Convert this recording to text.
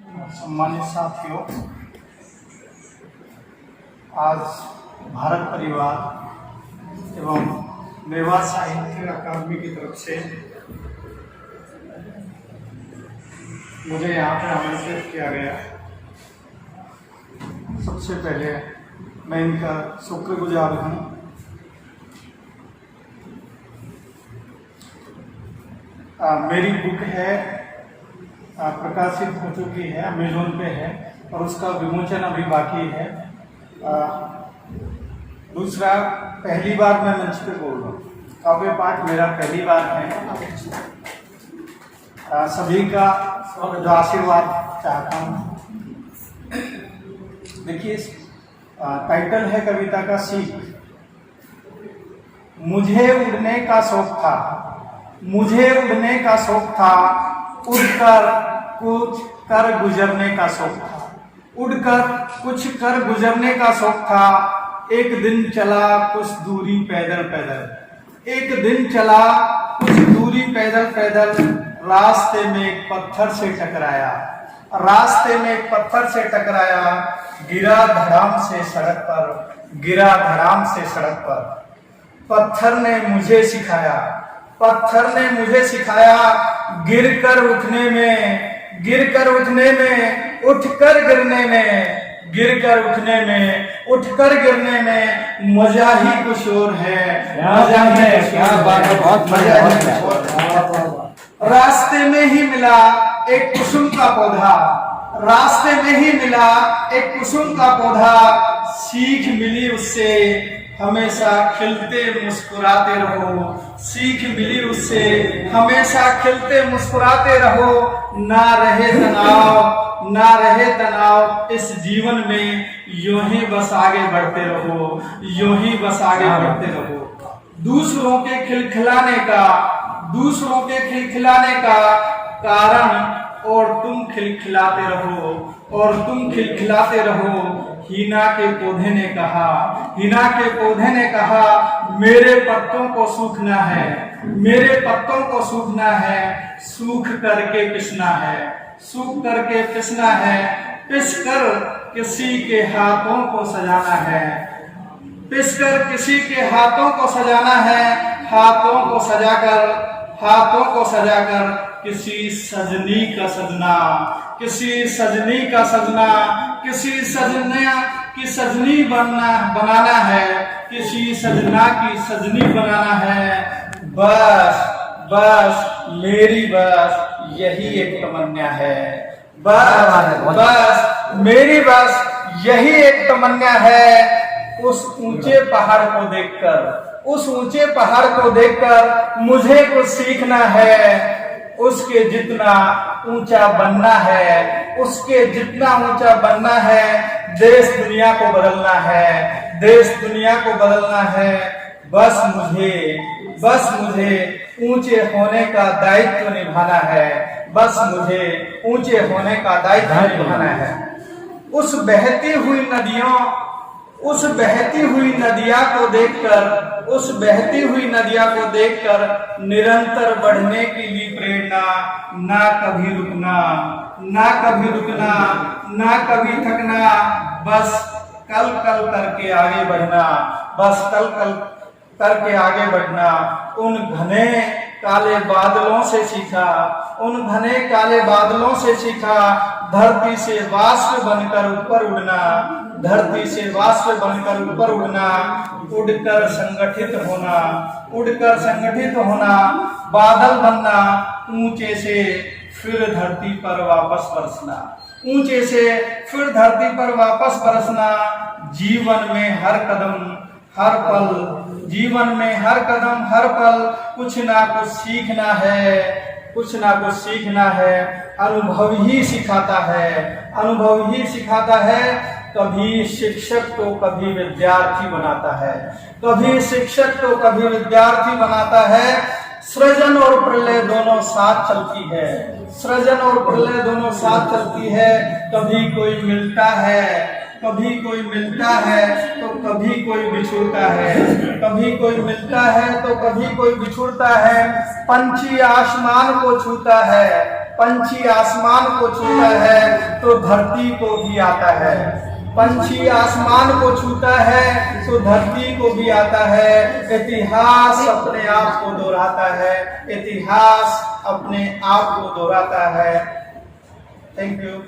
सम्मानित साथियों, आज भारत परिवार एवं मेवाड़ साहित्य अकादमी की तरफ से मुझे यहाँ पर आमंत्रित किया गया। सबसे पहले मैं इनका शुक्रगुजार हूँ। मेरी बुक है, प्रकाशित हो चुकी है, अमेज़न पे है और उसका विमोचन अभी बाकी है। दूसरा, पहली बार मैं मंच पे बोल रहा हूँ, काव्य पाठ मेरा पहली बार है। सभी का जो आशीर्वाद चाहता हूँ। देखिए, टाइटल है कविता का सीख। मुझे उड़ने का शौक था, मुझे उड़ने का शौक था, उड़कर कुछ कर गुजरने का शौक था, उड़कर कुछ कर गुजरने का शौक था। एक दिन चला कुछ दूरी पैदल पैदल, एक दिन चला कुछ दूरी पैदल पैदल, रास्ते में एक पत्थर से टकराया, रास्ते में एक पत्थर से टकराया, गिरा धड़ाम से सड़क पर, गिरा धड़ाम से सड़क पर। पत्थर ने मुझे सिखाया, पत्थर ने मुझे सिखाया, गिरकर उठने में, गिरकर उठने में, उठकर गिरने में, गिरकर उठने में, उठकर गिरने में मजा ही कुछ और है, मजा ही क्या बात है, बहुत मजा है। रास्ते में ही मिला एक कुसुम का पौधा, रास्ते में ही मिला एक कुसुम का पौधा, सीख मिली उससे हमेशा खिलते मुस्कुराते रहो, सीख मिली उससे हमेशा खिलते मुस्कुराते रहो। ना रहे तनाव, ना रहे तनाव इस जीवन में, यूं ही बस आगे बढ़ते रहो, यूं ही बस आगे बढ़ते रहो। दूसरों के खिलखिलाने का, दूसरों के खिलखिलाने का कारण और तुम खिलखिलाते रहो, और तुम खिलखिलाते रहो। हीना के पौधे ने कहा, हीना के पौधे ने कहा, मेरे पत्तों को सूखना है, मेरे पत्तों को सूखना है, सूख करके पिसना है, सूख करके पिसना है, पिस कर किसी के हाथों को सजाना है, पिस कर किसी के हाथों को सजाना है, हाथों को सजाकर, हाथों को सजाकर किसी सजनी का सजना, किसी सजनी का सजना, किसी सजना की सजनी बनाना है, किसी सजना की सजनी बनाना है। बस बस मेरी बस यही एक तमन्ना है, बस मेरी बस यही एक तमन्ना है। उस ऊंचे पहाड़ को देखकर, उस ऊंचे पहाड़ को देखकर मुझे कुछ सीखना है। उसके जितना ऊंचा बनना है, उसके जितना ऊंचा बनना है। देश दुनिया को बदलना है, देश दुनिया को बदलना है। बस मुझे ऊंचे होने का दायित्व निभाना है, बस मुझे ऊंचे होने का दायित्व निभाना है। उस बहती हुई नदियों, उस बहती हुई नदिया को देखकर, उस बहती हुई नदिया को देखकर निरंतर बढ़ने के लिए प्रेरणा, ना कभी रुकना, ना कभी रुकना, ना कभी थकना। बस कल कल करके आगे बढ़ना, बस कल कल करके आगे बढ़ना। उन घने काले बादलों से सीखा, उन घने काले बादलों से सीखा, धरती से वाष्प बनकर ऊपर उड़ना, धरती से वाष्प बनकर ऊपर उड़ना, उड़कर संगठित होना, उड़कर संगठित होना, बादल बनना, ऊंचे से फिर धरती पर वापस बरसना, ऊंचे से फिर धरती पर वापस बरसना। जीवन में हर कदम हर पल, जीवन में हर कदम हर पल कुछ ना कुछ सीखना है, कुछ ना कुछ सीखना है। अनुभव ही सिखाता है, अनुभव ही सिखाता है। कभी शिक्षक तो कभी विद्यार्थी बनाता है, कभी शिक्षक तो कभी विद्यार्थी बनाता है। सृजन और प्रलय दोनों साथ चलती है, सृजन और प्रलय दोनों साथ चलती है। कभी कोई मिलता है, कभी कोई मिलता है तो कभी कोई बिछुड़ता है, कभी कोई मिलता है तो कभी कोई बिछुड़ता है। पंछी आसमान को छूता है, पंछी आसमान को छूता है तो धरती को भी आता है। पंछी आसमान को छूता है तो धरती को भी आता है। इतिहास अपने आप को दोहराता है, इतिहास अपने आप को दोहराता है। Thank you.